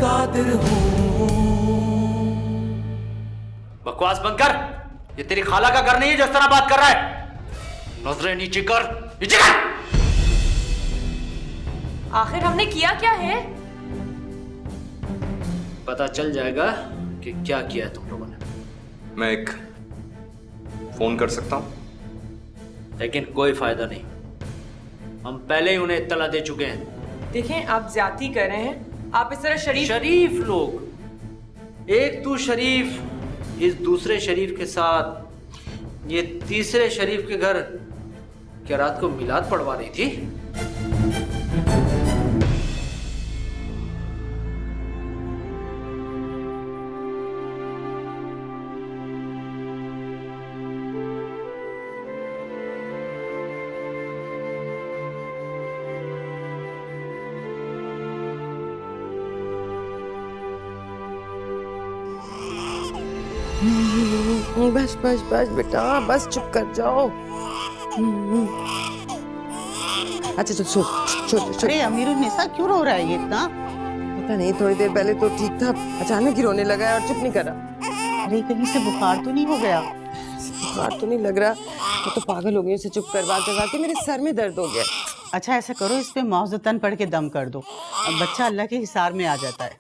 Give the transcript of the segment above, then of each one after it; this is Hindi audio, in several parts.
कादिर हूँ। बकवास बंद कर, ये तेरी खाला का घर नहीं है जो इस तरह बात कर रहा है। नजरें नीचे कर, नीचे कर। आखिर हमने किया क्या है? पता चल जाएगा कि क्या किया है तुम लोगों ने। मैं एक फोन कर सकता हूं, लेकिन कोई फायदा नहीं, हम पहले ही उन्हें इत्तला दे चुके हैं। देखें, आप ज्यादती कर रहे हैं। आप इस तरह शरीफ लोग, एक तू शरीफ इस दूसरे शरीफ के साथ ये तीसरे शरीफ के घर क्या रात को मिलाद पढ़वा रही थी? बस बस बस बेटा, बस चुप कर जाओ। अच्छा चल सो सो सो। अरे अमीरुन्निसा क्यों रो रहा है ये इतना? पता नहीं, थोड़ी देर पहले तो ठीक था, अचानक ही रोने लगा है और चुप नहीं कर रहा। अरे कहीं से बुखार तो नहीं हो गया? बुखार तो नहीं लग रहा, वो तो पागल हो गई, उसे चुप करवा करवा के मेरे सर में दर्द हो गया। अच्छा ऐसा करो, इस पे मौज़तन पढ़ के दम कर दो, अब बच्चा अल्लाह के हिसार में आ जाता है।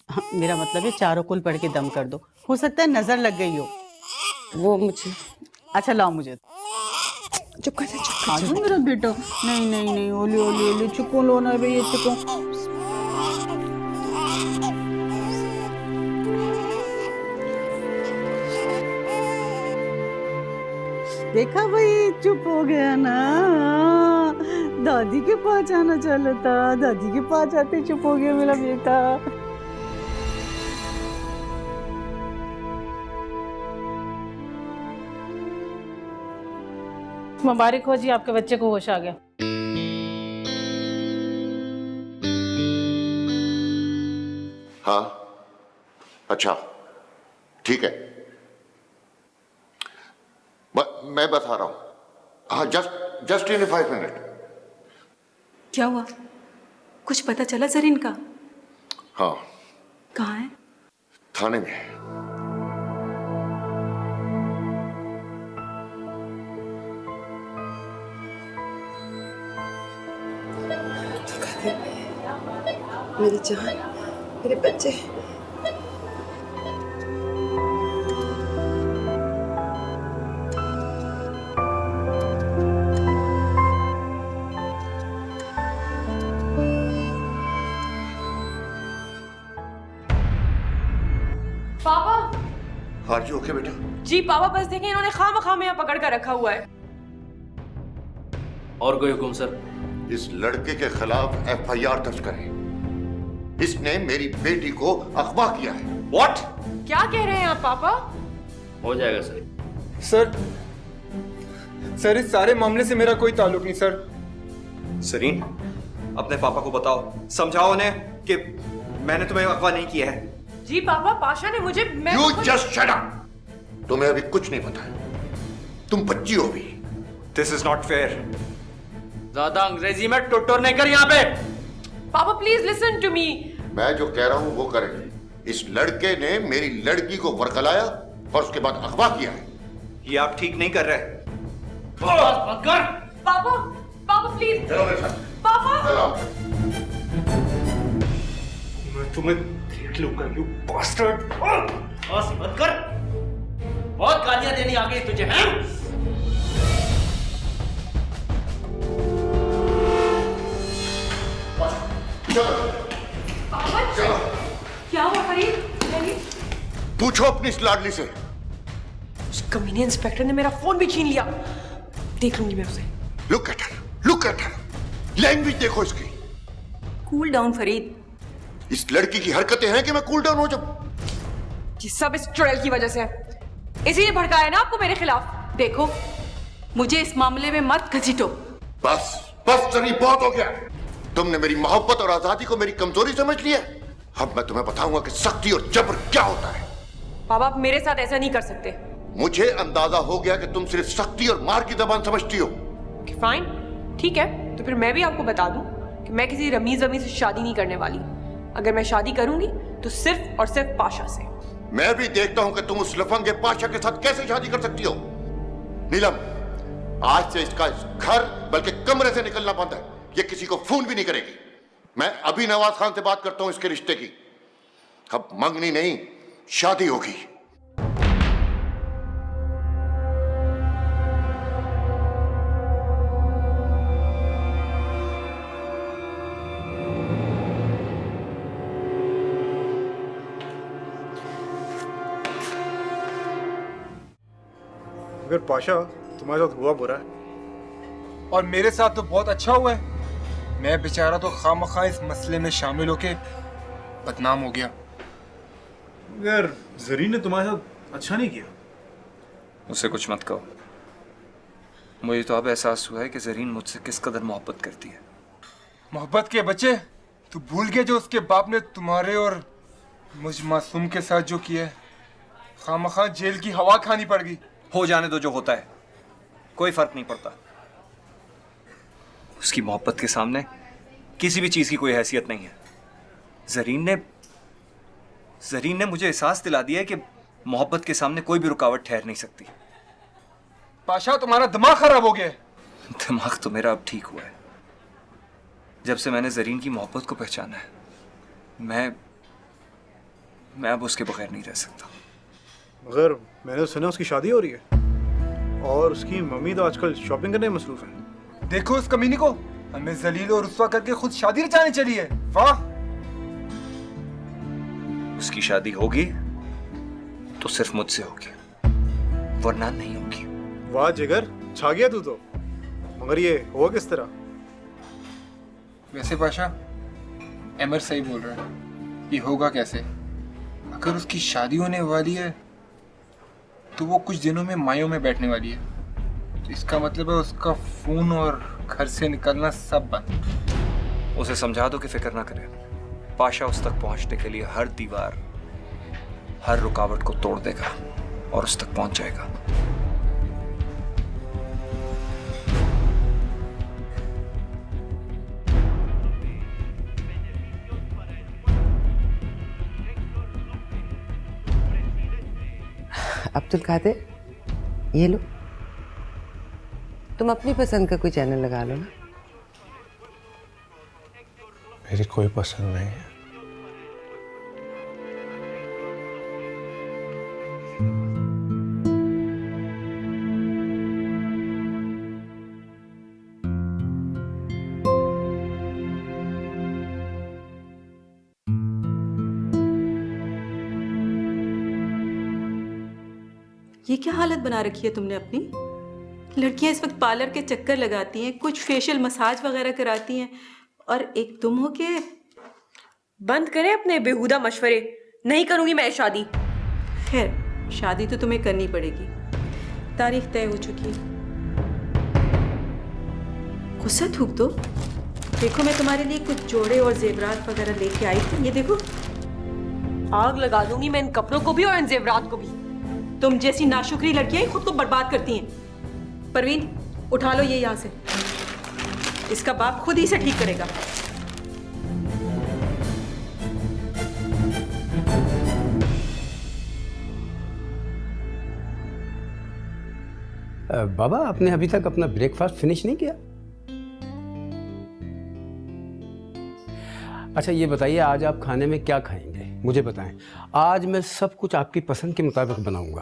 हाँ, मेरा मतलब है चारों कुल पढ़ के दम कर दो, हो सकता है नजर लग गई हो। वो मुझे अच्छा लाओ मुझे। चुप कर जा, आ जाओ मेरा बेटा। नहीं नहीं नहीं, ओले ओले ओले, चुको लो ना भैया, चुको। देखा भाई, चुप हो गया ना। दादी के पास आना चाहता था, दादी के पास आते चुप हो गया मेरा बेटा। मुबारक हो जी, आपके बच्चे को होश आ गया। हाँ अच्छा ठीक है, मैं बता रहा हूं। हाँ जस्ट इन 5 मिनट। क्या हुआ, कुछ पता चला जरीन का? हाँ। कहाँ है? थाने में। मेरी जान, मेरे बच्चे। पापा। हाँ जी ओके बेटा। जी पापा, बस देखें, इन्होंने खामखा में यहाँ पकड़ कर रखा हुआ है। और कोई हुक्म सर? इस लड़के के खिलाफ FIR दर्ज करें, इसने मेरी बेटी को अगवा किया है। What? क्या कह रहे हैं आप पापा? हो जाएगा सर। सर इस सारे मामले से मेरा कोई ताल्लुक नहीं सर। सरीन, अपने पापा को बताओ, समझाओ उन्हें कि मैंने तुम्हें अगवा नहीं किया है। जी पापा, पाशा ने मुझे You just shut up! तुम्हें अभी कुछ नहीं पता है, तुम बच्ची हो भी। This is not fair. ज्यादा अंग्रेजी में टुटुर नहीं कर यहाँ पे। पापा प्लीज लिसन टू मी। मैं जो कह रहा हूं वो करें। इस लड़के ने मेरी लड़की को वरगलाया और उसके बाद अगवा किया है। ये आप ठीक नहीं कर रहे। बंद कर। पापा, पापा प्लीज। चलो मेरे साथ। पापा। चलो। मैं तुम्हें देख लूंगा, you bastard! बस बंद कर। बहुत गालियां देनी आ गई तुझे, हैं? चलो। क्या हुआ फरीद? पूछो अपनी इस लाडली से। उस कमीने इंस्पेक्टर ने मेरा फोन भी छीन लिया। देख लूंगी मैं उसे। Look at her, look at her. Language देखो इसकी। Cool down Farid. इस लड़की की हरकतें हैं कि मैं कूल डाउन हो जब। ये सब इस चुड़ैल की वजह से है, इसीलिए भड़काया ना आपको मेरे खिलाफ। देखो, मुझे इस मामले में मत घसीटो। बस बस सनी, बहुत हो गया। तुमने मेरी मोहब्बत और आजादी को मेरी कमजोरी समझ लिया। अब मैं तुम्हें बताऊंगा कि सख्ती और जबर क्या होता है। पापा आप मेरे साथ ऐसा नहीं कर सकते। मुझे अंदाजा हो गया कि तुम सिर्फ सख्ती और मार की जबान समझती हो। फाइन, ठीक है, तो फिर मैं भी आपको बता दूं कि मैं किसी रमीज वमीज से शादी नहीं करने वाली। अगर मैं शादी करूंगी तो सिर्फ और सिर्फ पाशा से। मैं भी देखता हूं कि तुम उस लफंगे पाशा के साथ कैसे शादी कर सकती हो। नीलम, आज से इसका घर बल्कि कमरे से निकलना बंद है। ये किसी को फोन भी नहीं करेगी। मैं अभी नवाज खान से बात करता हूं इसके रिश्ते की। अब मंगनी नहीं, शादी होगी। अगर पाशा तुम्हारे साथ हुआ बुरा है और मेरे साथ तो बहुत अच्छा हुआ है, मैं बेचारा तो खामखा इस मसले में शामिल होके बदनाम हो गया। अगर जरीन ने तुम्हारे साथ अच्छा नहीं किया। उसे कुछ मत कहो। मुझे तो अब एहसास हुआ है कि जरीन मुझसे किस कदर मोहब्बत करती है। मोहब्बत के बच्चे, तू भूल गया जो उसके बाप ने तुम्हारे और मुझ मासूम के साथ जो किया है। खामखा जेल की हवा खानी पड़ गई। हो जाने दो, जो होता है कोई फर्क नहीं पड़ता। उसकी मोहब्बत के सामने किसी भी चीज की कोई हैसियत नहीं है। जरीन ने मुझे एहसास दिला दिया है कि मोहब्बत के सामने कोई भी रुकावट ठहर नहीं सकती। पाशा, तुम्हारा दिमाग खराब हो गया है। दिमाग तो मेरा अब ठीक हुआ है। जब से मैंने जरीन की मोहब्बत को पहचाना है, मैं अब उसके बगैर नहीं रह सकता। मगर मैंने सुना उसकी शादी हो रही है और उसकी मम्मी तो आजकल शॉपिंग करने में मसरूफ है। देखो उस कमीनी को, हमें जलील और रुस्वा करके खुद शादी रचाने चली है। वाह! उसकी शादी होगी तो सिर्फ मुझसे होगी, वरना नहीं होगी। वाह जिगर, छा गया तू तो। मगर ये हुआ किस तरह? वैसे पाशा, अमर सही बोल रहा है। ये होगा कैसे? अगर उसकी शादी होने वाली है तो वो कुछ दिनों में मायों में बैठने वाली है। तो इसका मतलब है उसका फोन और घर से निकलना सब बंद। उसे समझा दो कि फिक्र ना करे। पाशा उस तक पहुंचने के लिए हर दीवार, हर रुकावट को तोड़ देगा और उस तक पहुंच जाएगा। अब्दुल कादिर, ये लो, तुम अपनी पसंद का कोई चैनल लगा लो ना। मेरी कोई पसंद नहीं है। ये क्या हालत बना रखी है तुमने अपनी? लड़कियां इस वक्त पार्लर के चक्कर लगाती हैं, कुछ फेशियल मसाज वगैरह कराती हैं, और एक तुम हो के। बंद करें अपने बेहुदा मशवरे। नहीं करूंगी मैं शादी। खैर, शादी तो तुम्हें करनी पड़ेगी, तारीख तय हो चुकी है। गुस्सा थूक दो। देखो, मैं तुम्हारे लिए कुछ जोड़े और जेवरात वगैरह लेके आई थी। ये देखो। आग लगा दूंगी मैं इन कपड़ों को भी और इन जेवरात को भी। तुम जैसी नाशुक्री लड़कियां ही खुद को बर्बाद करती हैं। परवीन, उठा लो ये यहां से। इसका बाप खुद ही से ठीक करेगा। बाबा, आपने अभी तक अपना ब्रेकफास्ट फिनिश नहीं किया? अच्छा ये बताइए, आज आप खाने में क्या खाएंगे? मुझे बताएं। आज मैं सब कुछ आपकी पसंद के मुताबिक बनाऊंगा।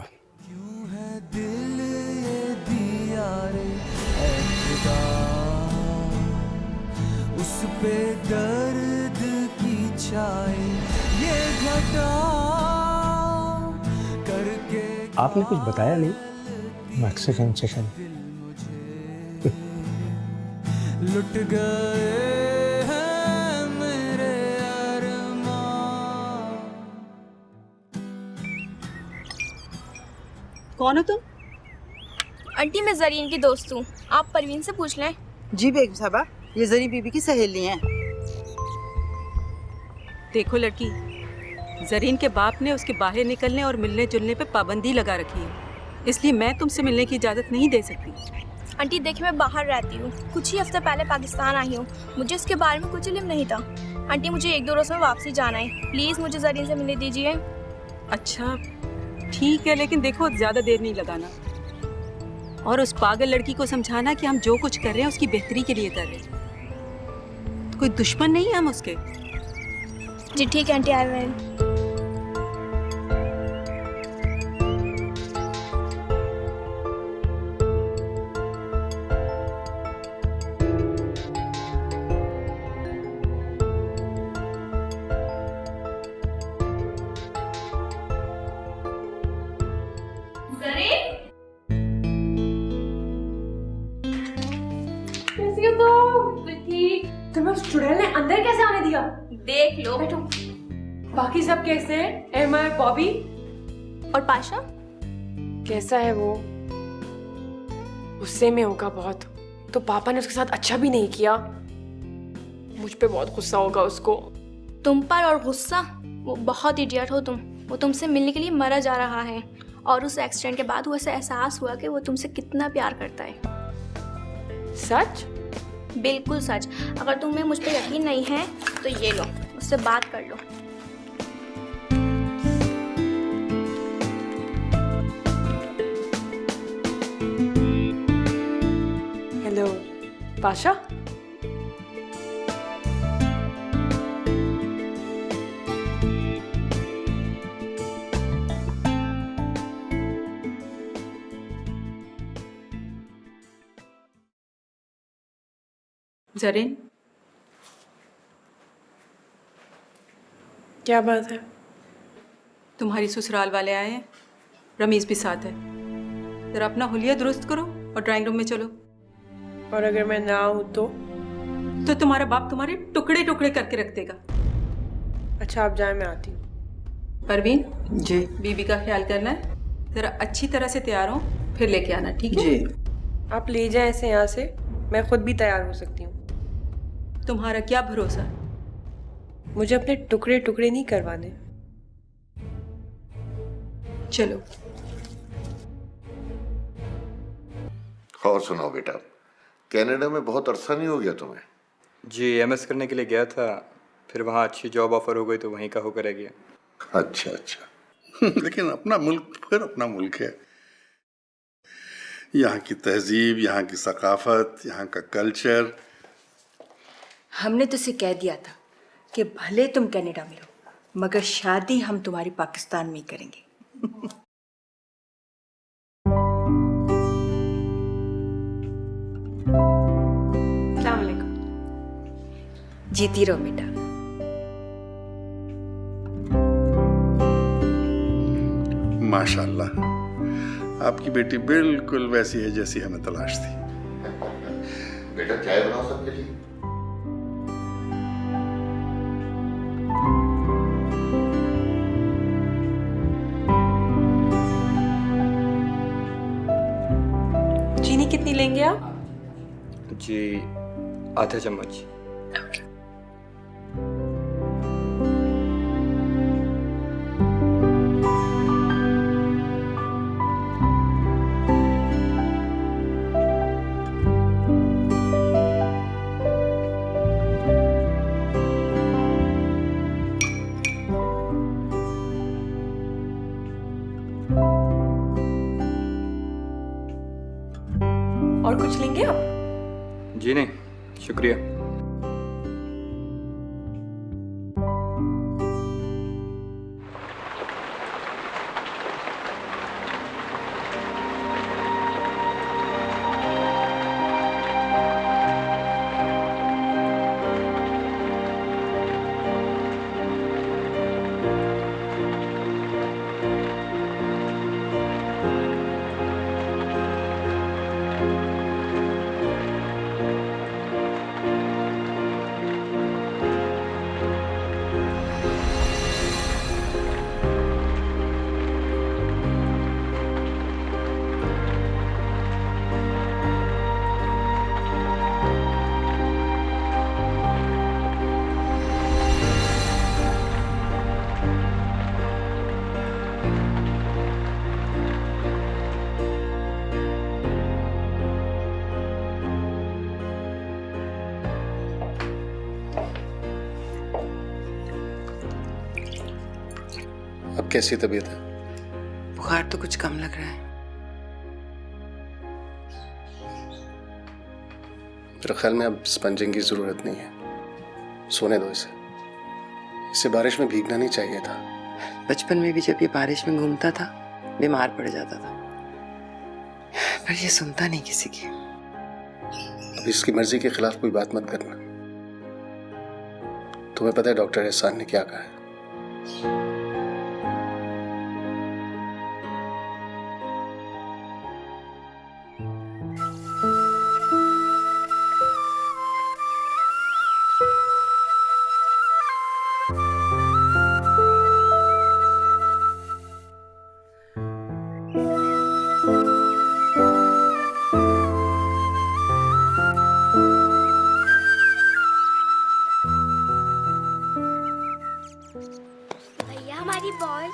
उस पे दर्द की छाई ये घटा करके। आपने कुछ बताया नहीं। Mexican chicken. लुट गए हैं मेरे अरमान। कौन हो तुम? आंटी, मैं जरीन की दोस्त हूँ। आप परवीन से पूछ लें। जी बेगम साहबा, ये जरीन बीबी की सहेली हैं। देखो लड़की, जरीन के बाप ने उसके बाहर निकलने और मिलने जुलने पे पाबंदी लगा रखी है, इसलिए मैं तुमसे मिलने की इजाजत नहीं दे सकती। आंटी देखिए, मैं बाहर रहती हूँ, कुछ ही हफ्ते पहले पाकिस्तान आई हूँ। मुझे इसके बारे में कुछ इल्म नहीं था। आंटी मुझे 1-2 रोज़ में वापसी जाना है, प्लीज़ मुझे ज़रीन से मिलने दीजिए। अच्छा ठीक है, लेकिन देखो ज़्यादा देर नहीं लगाना, और उस पागल लड़की को समझाना कि हम जो कुछ कर रहे हैं उसकी बेहतरी के लिए कर रहे हैं, कोई दुश्मन नहीं है हम उसके। जी ठीक है आंटी, आई विल। तुम्हें उस चुड़ैल ने अंदर कैसे आने दिया? देख लो। बैठो। बाकी सब कैसे हैं? एमर, बॉबी और पाशा कैसा है वो? गुस्से में होगा बहुत, तो पापा ने उसके साथ अच्छा भी नहीं किया। मुझ पे बहुत गुस्सा होगा उसको। तुम पर और गुस्सा? वो बहुत इडियट हो तुम। वो तुमसे मिलने के लिए मरा जा रहा है, और उस एक्सीडेंट के बाद वो ऐसा एहसास हुआ कि वो तुमसे कितना प्यार करता है। सच? बिल्कुल सच। अगर तुम्हें मुझ पे यकीन नहीं है तो ये लो, उससे बात कर लो। हेलो पाशा। ज़रीन, क्या बात है? तुम्हारी ससुराल वाले आए हैं, रमीज भी साथ है। जरा अपना हुलिया दुरुस्त करो और ड्राइंग रूम में चलो। और अगर मैं ना आऊँ तो तुम्हारा बाप तुम्हारे टुकड़े टुकड़े करके रख देगा। अच्छा आप जाए, मैं आती हूँ। परवीन जी। बीबी का ख्याल करना है, जरा अच्छी तरह से तैयार हो, फिर लेके आना, ठीक है? जी। आप ले जाएं ऐसे यहाँ से, मैं खुद भी तैयार हो सकती हूँ। तुम्हारा क्या भरोसा? मुझे अपने टुकड़े टुकड़े नहीं करवाने। चलो। और सुनाओ बेटा, कनाडा में बहुत अरसा नहीं हो गया तुम्हें? जी एमएस करने के लिए गया था, फिर वहाँ अच्छी जॉब ऑफर हो गई तो वहीं का होकर रह गया। अच्छा अच्छा। लेकिन अपना मुल्क फिर अपना मुल्क है। यहाँ की तहजीब, यहाँ की सकाफत, यहाँ का कल्चर। हमने तो उसे कह दिया था कि भले तुम कनाडा में रहो, मगर शादी हम तुम्हारी पाकिस्तान में ही करेंगे। अस्सलाम वालेकुम। जीती रहो बेटा। माशाल्लाह, आपकी बेटी बिल्कुल वैसी है जैसी हमें तलाश थी। बेटा चाय बनाओ सबके लिए। चीनी कितनी लेंगे आप? जी आधा चम्मच। और कुछ लेंगे आप? जी नहीं, शुक्रिया। अब कैसी तबीयत है? बुखार तो कुछ कम लग रहा है। मेरे ख्याल में अब स्पंजिंग की जरूरत नहीं है, सोने दो इसे। इसे बारिश में भीगना नहीं चाहिए था। बचपन में भी जब ये बारिश में घूमता था बीमार पड़ जाता था, पर ये सुनता नहीं किसी की। अब इसकी मर्जी के खिलाफ कोई बात मत करना। तुम्हें पता है डॉक्टर एहसान ने क्या कहा है? भैया हमारी बॉल।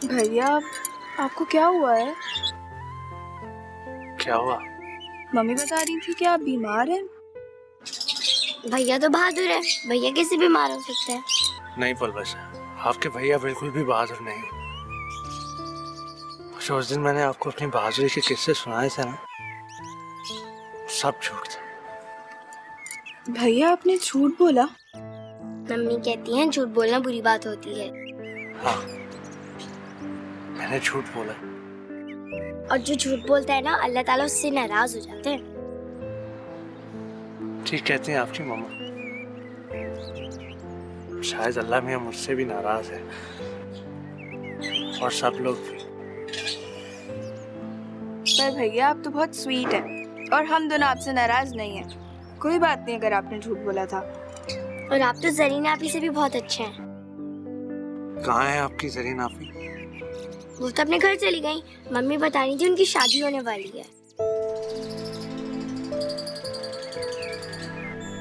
भैया आपको क्या हुआ है? क्या हुआ? मम्मी बता रही थी कि आप बीमार हैं। भैया तो बहादुर है, भैया कैसे बीमार हो सकते हैं? नहीं पलवश, आपके भैया बिल्कुल भी बहादुर नहीं। उस दिन मैंने आपको अपनी बहादुरी के किस्से सुनाए थे ना, सब झूठ थे। भैया आपने झूठ बोला? मम्मी कहती हैं झूठ बोलना बुरी बात होती है। हाँ, मैंने झूठ बोला। और जो झूठ बोलता है ना, अल्लाह ताला उससे नाराज हो जाते हैं। ठीक कहती हैं आपकी मम्मा। शायद अल्लाह मियां मुझसे भी नाराज है, और सब लोग भी। पर भैया आप तो बहुत स्वीट हैं, और हम दोनों आपसे नाराज नहीं हैं। कोई बात नहीं अगर आपने झूठ बोला था। और आप तो जरीन आपी से भी बहुत अच्छे हैं। कहाँ है आपकी जरीन आपी? वो तो अपने घर चली गई। मम्मी बता रही थी उनकी शादी होने वाली है।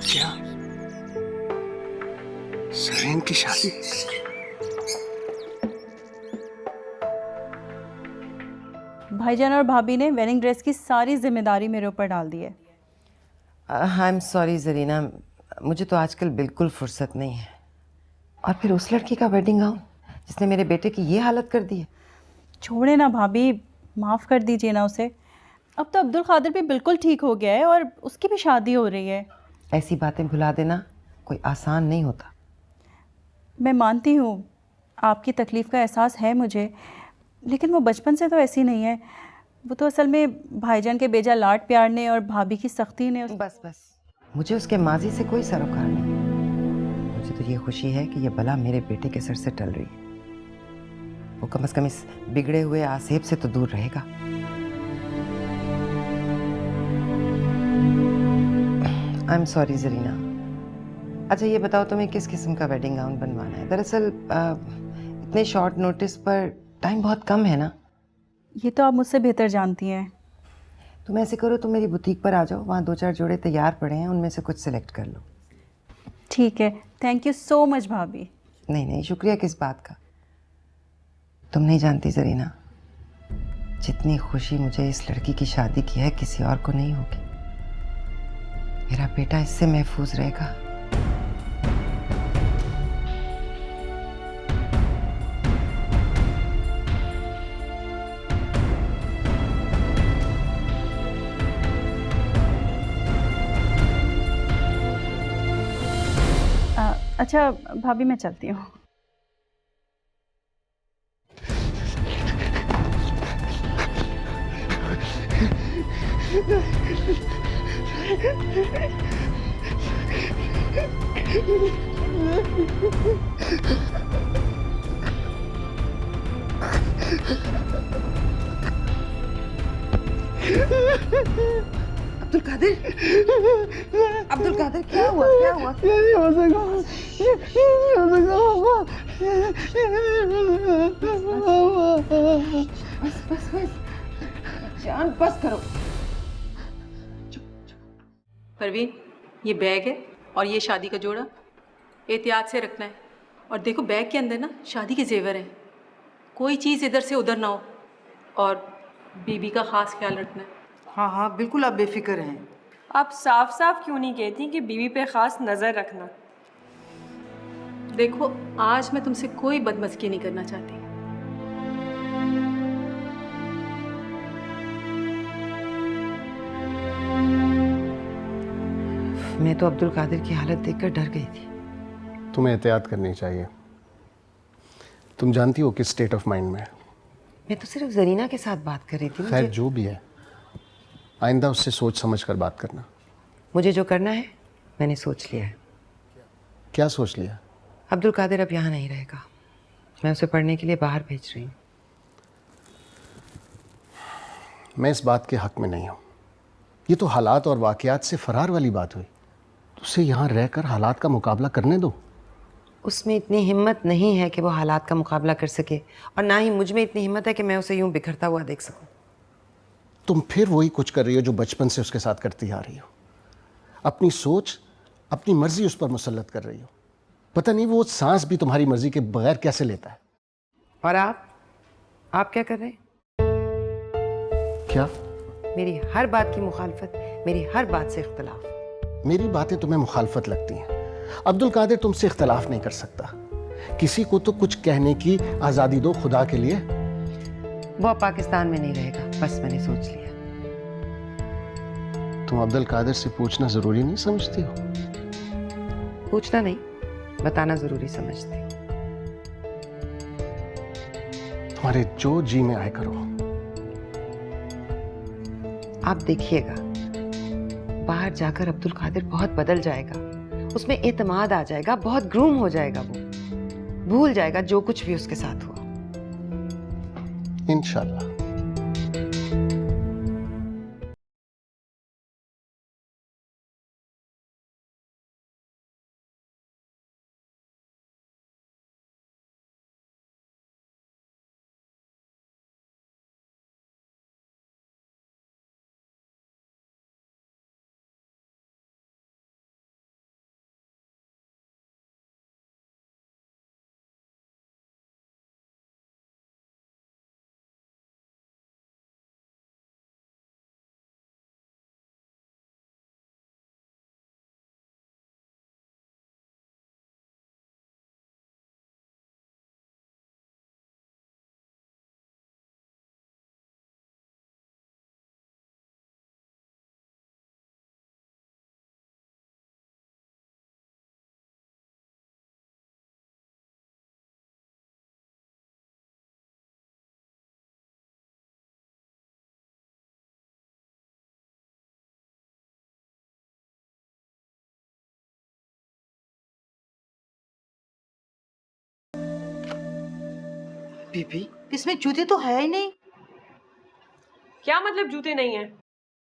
क्या? जरीन की शादी? भाईजान और भाभी ने वेडिंग ड्रेस की सारी जिम्मेदारी मेरे ऊपर डाल दी है। आई एम सॉरी जरीना, मुझे तो आजकल बिल्कुल फुर्सत नहीं है। और फिर उस लड़की का वेडिंग गाउन जिसने मेरे बेटे की ये हालत कर दी है। छोड़े ना भाभी, माफ़ कर दीजिए ना उसे। अब तो अब्दुल कादिर भी बिल्कुल ठीक हो गया है और उसकी भी शादी हो रही है। ऐसी बातें भुला देना कोई आसान नहीं होता। मैं मानती हूँ आपकी तकलीफ़ का एहसास है मुझे, लेकिन वो बचपन से तो ऐसी नहीं है। वो तो असल में भाईजान के बेजा लाड प्यार ने और भाभी की सख्ती ने बस मुझे उसके माजी से कोई सरोकार नहीं। मुझे तो ये खुशी है कि ये बला मेरे बेटे के सर से टल रही है। वो कम से कम इस बिगड़े हुए आसेब से तो दूर रहेगा। I am sorry Zarina. अच्छा ये बताओ तुम्हें किस किस्म का वेडिंग गाउन बनवाना है? दरअसल इतने शॉर्ट नोटिस पर टाइम बहुत कम है ना। ये तो आप मुझसे बेहतर जानती हैं। तुम ऐसे करो, तुम मेरी बुटीक पर आ जाओ, वहाँ 2-4 जोड़े तैयार पड़े हैं, उनमें से कुछ सिलेक्ट कर लो। ठीक है, थैंक यू सो मच भाभी। नहीं शुक्रिया किस बात का। तुम नहीं जानती जरीना, जितनी खुशी मुझे इस लड़की की शादी की है किसी और को नहीं होगी। मेरा बेटा इससे महफूज रहेगा। अच्छा भाभी मैं चलती हूँ। अब्दुल कादिर, अब्दुल कादिर क्या हुआ? क्या हुआ? नहीं हो सका, नहीं हो सका। बस जान बस करो। परवीन, ये बैग है और ये शादी का जोड़ा, एहतियात से रखना है। और देखो बैग के अंदर ना शादी के जेवर हैं, कोई चीज़ इधर से उधर ना हो। और बीबी का ख़ास ख्याल रखना है। हाँ बिल्कुल, आप बेफिक्र हैं। आप साफ साफ क्यों नहीं कहती कि बीवी पे खास नजर रखना? देखो, आज मैं तुमसे कोई बदमज़गी नहीं करना चाहती। मैं तो अब्दुल कादिर की हालत देखकर डर गई थी। तुम्हें एहतियात करनी चाहिए। तुम जानती हो किस स्टेट ऑफ माइंड में है। मैं तो सिर्फ जरीना के साथ बात कर रही थी। खैर जो भी है, आइंदा उससे सोच समझ कर बात करना। मुझे जो करना है मैंने सोच लिया है। क्या सोच लिया? अब्दुल कादिर अब यहाँ नहीं रहेगा। मैं उसे पढ़ने के लिए बाहर भेज रही हूँ। मैं इस बात के हक में नहीं हूँ। ये तो हालात और वाक़यात से फरार वाली बात हुई। उसे यहाँ रहकर हालात का मुकाबला करने दो। उसमें इतनी हिम्मत नहीं है कि वो हालात का मुकाबला कर सके, और ना ही मुझ में इतनी हिम्मत है कि मैं उसे यूं बिखरता हुआ देख सकूं। तुम फिर वही कुछ कर रही हो जो बचपन से उसके साथ करती आ रही हो। अपनी सोच, अपनी मर्जी उस पर मुसल्लत कर रही हो। पता नहीं वो सांस भी तुम्हारी मर्जी के बगैर कैसे लेता है। और आप क्या कर रहे हैं? क्या? मेरी हर बात की मुखालफत, मेरी हर बात से इख्तलाफ। मेरी बातें तुम्हें मुखालफत लगती हैं। अब्दुल कादिर तुमसे इख्तलाफ नहीं कर सकता। किसी को तो कुछ कहने की आज़ादी दो खुदा के लिए। वो अब पाकिस्तान में नहीं रहेगा, बस मैंने सोच लिया। तुम अब्दुल कादिर से पूछना जरूरी नहीं समझती हो? पूछना नहीं, बताना जरूरी समझती हूँ। तुम्हारे जो जी में आए करो। आप देखिएगा, बाहर जाकर अब्दुल कादिर बहुत बदल जाएगा। उसमें एतमाद आ जाएगा, बहुत ग्रूम हो जाएगा। वो भूल जाएगा जो कुछ भी उसके साथ हुआ। इंशाल्लाह। बीबी, इसमें जूते तो है ही नहीं। क्या मतलब जूते नहीं है?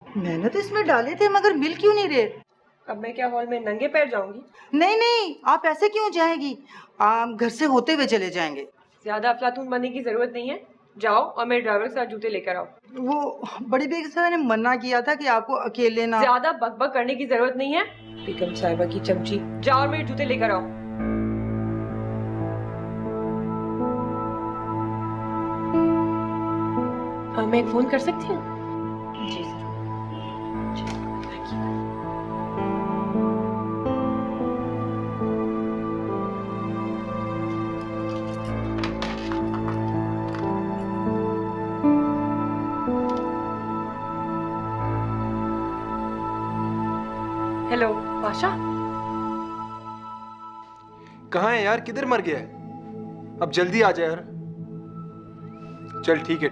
मैंने तो इसमें डाले थे, मगर मिल क्यों नहीं रहे? अब मैं क्या हॉल में नंगे पैर जाऊंगी? नहीं नहीं, आप ऐसे क्यों जाएगी? आप घर से होते हुए चले जाएंगे। ज्यादा अफलातून बनने की जरूरत नहीं है। जाओ और मेरे ड्राइवर के साथ जूते लेकर आओ। वो बड़ी बेगम साहब ने मना किया था कि आपको अकेले ना। ज्यादा बकबक करने की जरूरत नहीं है। बेगम साहिबा की चमची। जाओ और मेरे जूते लेकर आओ। मैं एक फोन कर सकती हूँ? जी सर। हेलो पाशा। कहाँ है यार? किधर मर गया है? अब जल्दी आ जा यार। चल ठीक है,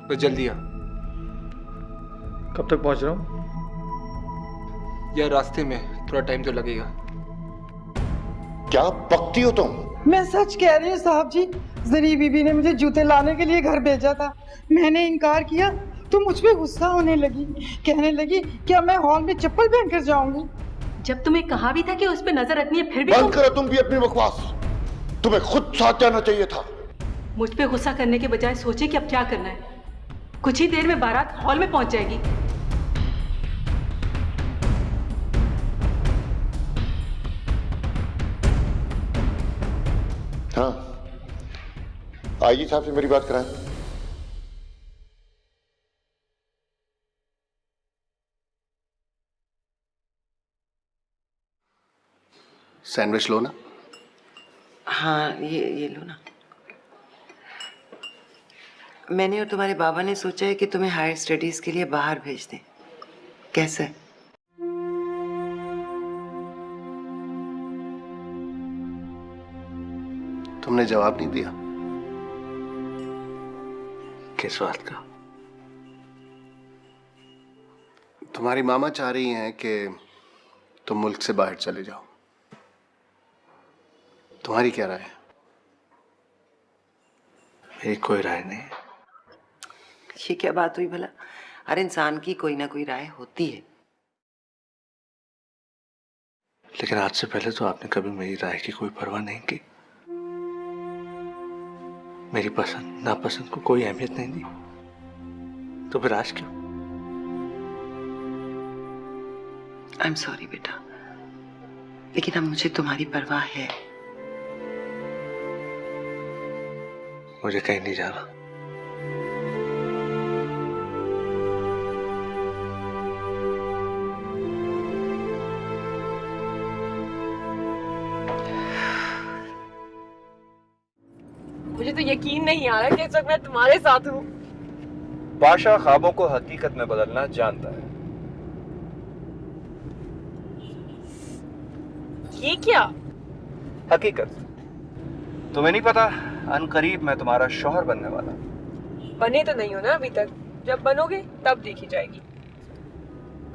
बस जल्दी आ। कब तक पहुंच रहा हूँ? यार रास्ते में थोड़ा टाइम तो लगेगा। क्या बकती हो तुम? मैं सच कह रही हूँ साहब जी, जरी बीबी ने मुझे जूते लाने के लिए घर भेजा था। मैंने इनकार किया तो मुझ पे गुस्सा होने लगी, कहने लगी कि अब मैं हॉल में चप्पल पहनकर जाऊंगी। जब तुम्हें कहा भी था कि उस पे नजर रखनी है, फिर भी बंद करो तुम भी अपनी बकवास। तुम्हें खुद साथ जाना चाहिए था। मुझ पे गुस्सा करने के बजाय सोचे कि अब क्या करना है। कुछ ही देर में बारात हॉल में पहुंच जाएगी। हाँ, आईजी साहब से मेरी बात कराएं। सैंडविच लो ना। हाँ, ये लो ना। मैंने और तुम्हारे बाबा ने सोचा है कि तुम्हें हायर स्टडीज के लिए बाहर भेज दें। कैसा है? तुमने जवाब नहीं दिया। किस बात का? तुम्हारी मामा चाह रही हैं कि तुम मुल्क से बाहर चले जाओ। तुम्हारी क्या राय है? मेरी कोई राय नहीं। ये क्या बात हुई भला? हर इंसान की कोई ना कोई राय होती है। लेकिन आज से पहले तो आपने कभी मेरी राय की कोई परवाह नहीं की। मेरी पसंद नापसंद को कोई अहमियत नहीं दी। तो फिर आज क्यों? आई एम सॉरी बेटा, लेकिन अब मुझे तुम्हारी परवाह है। मुझे कहीं नहीं जाना। मुझे तो यकीन नहीं आ रहा कि इस वक्त मैं तुम्हारे साथ हूँ। पाशा ख्वाबों को हकीकत में बदलना जानता है। ये क्या? हकीकत तुम्हें नहीं पता, अनकरीब मैं तुम्हारा शौहर बनने वाला। बने तो नहीं हो ना अभी तक, जब बनोगे तब देखी जाएगी।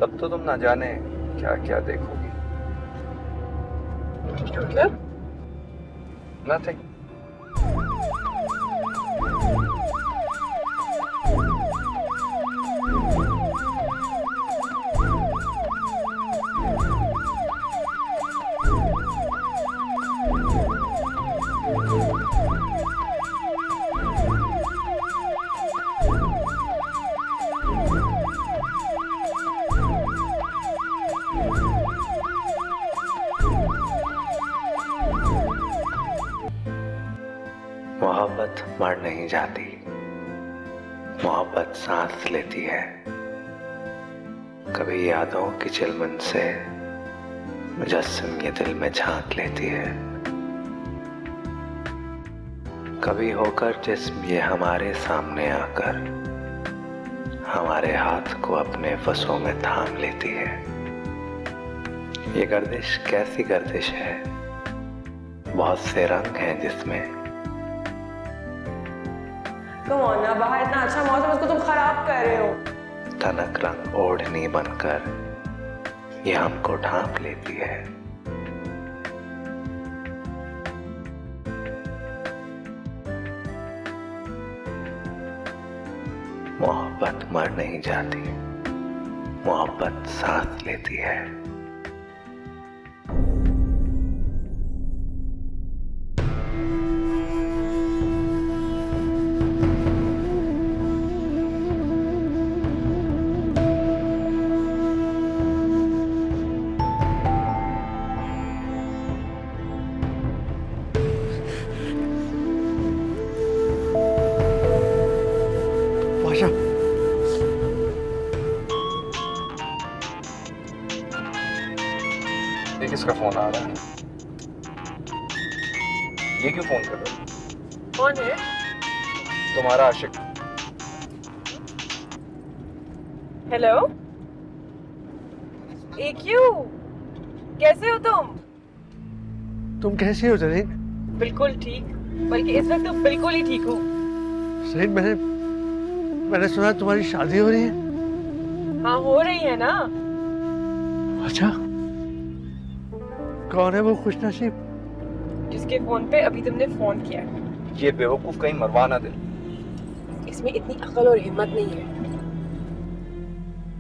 तब तो तुम ना जाने क्या क्या देखोगी। मतलब? नथिंग। मोहब्बत मर नहीं जाती, मोहब्बत सांस लेती है। कभी यादों की चिलमन से मुजस्सिम ये दिल में झांक लेती है। कभी होकर जिस्म ये हमारे सामने आकर हमारे हाथ को अपने वसों में थाम लेती है। ये गर्दिश कैसी गर्दिश है, बहुत से रंग हैं जिसमें। कम ऑन ना, बाहर इतना अच्छा मौसम, उसको तुम खराब कर रहे हो। तनक रंग ओढ़नी बनकर ये हमको ढांप लेती है। मोहब्बत मर नहीं जाती, मोहब्बत सांस लेती है। पाशा, ये किसका फोन आ रहा है? ये क्यों फोन कर रहे हो? कौन है? तुम्हारा आशिक। हेलो AQ, कैसे हो तुम? तुम कैसी हो ज़रीन? बिल्कुल ठीक, बल्कि इस वक्त तो बिल्कुल ही ठीक हो। ज़रीन, मैंने सुना तुम्हारी शादी हो रही है। हाँ, हो रही है ना। अच्छा, कौन है वो खुशनसीब जिसके फोन पे अभी तुमने फोन किया है? ये बेवकूफ कहीं मरवा ना दे। इसमें इतनी अकल और हिम्मत नहीं है।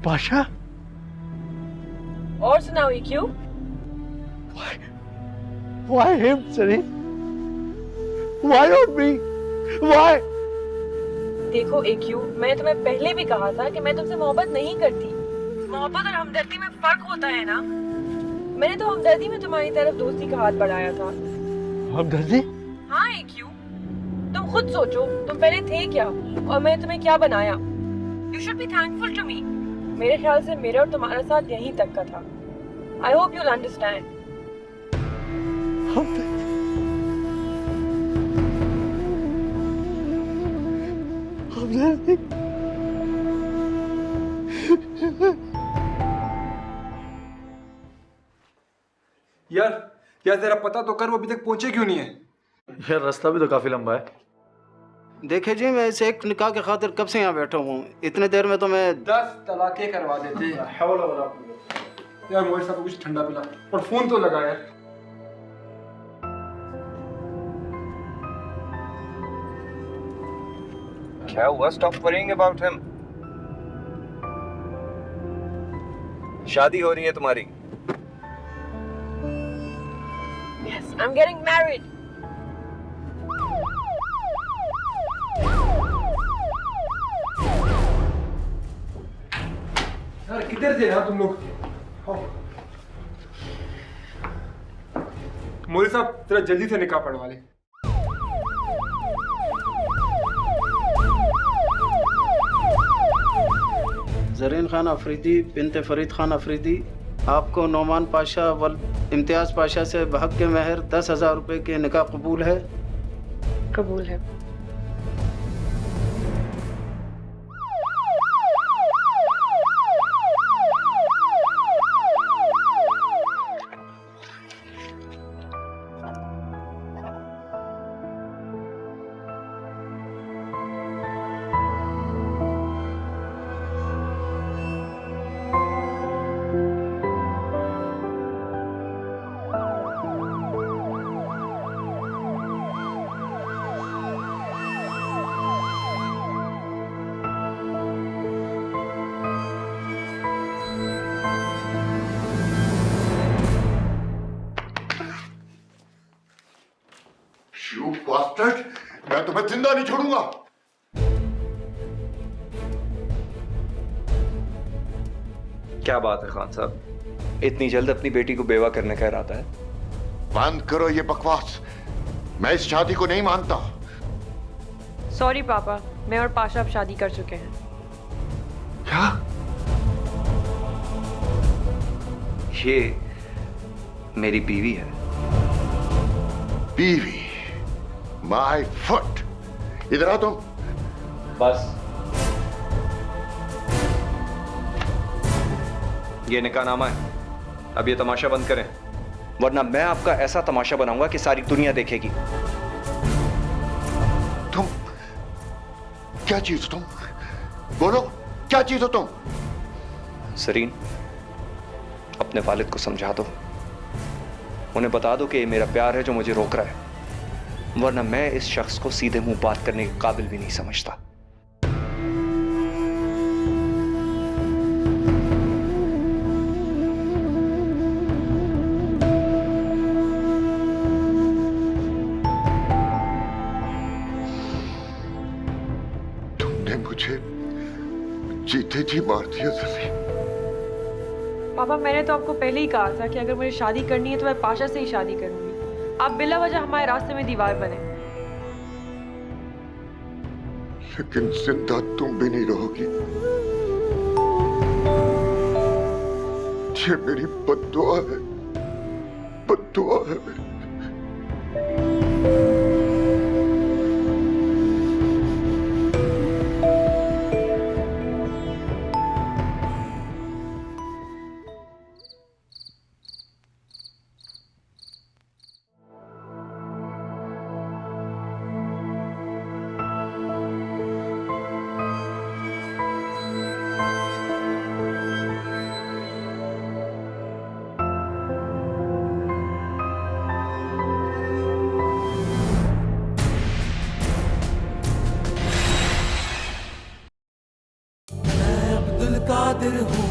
पाशा? और सुनाओ AQ। Why him, Zareen? Why not me? Why? देखो AQ, मैंने तुम्हें पहले भी कहा था कि मैं तुमसे मोहब्बत नहीं करती। मोहब्बत और हमदर्दी में फर्क होता है ना। मैंने तो हमदर्दी में तुम्हारी तरफ दोस्ती का हाथ बढ़ाया था। हमदर्दी? हाँ AQ, तुम खुद सोचो, तुम पहले थे क्या और मैंने तुम्हें क्या बनाया। You should be thankful to me. मेरे ख्याल से मेरा और तुम्हारा साथ यहीं तक का था। I hope you'll understand. यार यार जरा पता तो कर, वो अभी तक पहुंचे क्यों नहीं है? यार रास्ता भी तो काफी लंबा है। देखे जी, मैं इस एक निकाह के खातिर कब से यहाँ बैठा हूँ। इतने देर में तो मैं 10 तलाके करवा देते। यार मोहित साहब को कुछ ठंडा पिला और फोन तो लगा यार। क्या हुआ? Stop worrying about him. शादी हो रही है तुम्हारी? Yes, I'm getting married. यार किधर थे यार तुम लोग? मोहित साहब जरा जल्दी से निकाह पढ़वा ले। जरीन खान अफरीदी बिनते फरीद खान अफरीदी, आपको नौमान पाशा वल इम्तियाज पाशा से बहक के महर 10,000 रुपए के निकाह कबूल है? कबूल है। You bastard! मैं तुम्हें जिंदा नहीं छोड़ूंगा। क्या बात है खान साहब, इतनी जल्द अपनी बेटी को बेवा करने का इरादा है? बंद करो ये बकवास। मैं इस शादी को नहीं मानता। सॉरी पापा, मैं और पाशा अब शादी कर चुके हैं। क्या? ये मेरी बीवी है। बीवी? My foot! इधर आ तुम। बस ये निकाहनामा है, अब ये तमाशा बंद करें, वरना मैं आपका ऐसा तमाशा बनाऊंगा कि सारी दुनिया देखेगी। तुम क्या चीज हो? तुम बोलो, क्या चीज हो तुम? सरीन, अपने वालिद को समझा दो, उन्हें बता दो कि ये मेरा प्यार है जो मुझे रोक रहा है, वरना मैं इस शख्स को सीधे मुंह बात करने के काबिल भी नहीं समझता। तुमने मुझे जीते जी मार दिया सलीम। पापा, मैंने तो आपको पहले ही कहा था कि अगर मुझे शादी करनी है तो मैं पाशा से ही शादी करूंगी। आप बिला वजह हमारे रास्ते में दीवार बने। लेकिन जिंदा तुम भी नहीं रहोगी। ये मेरी बद्दुआ है, बद्दुआ है मेरी। कादिर हूँ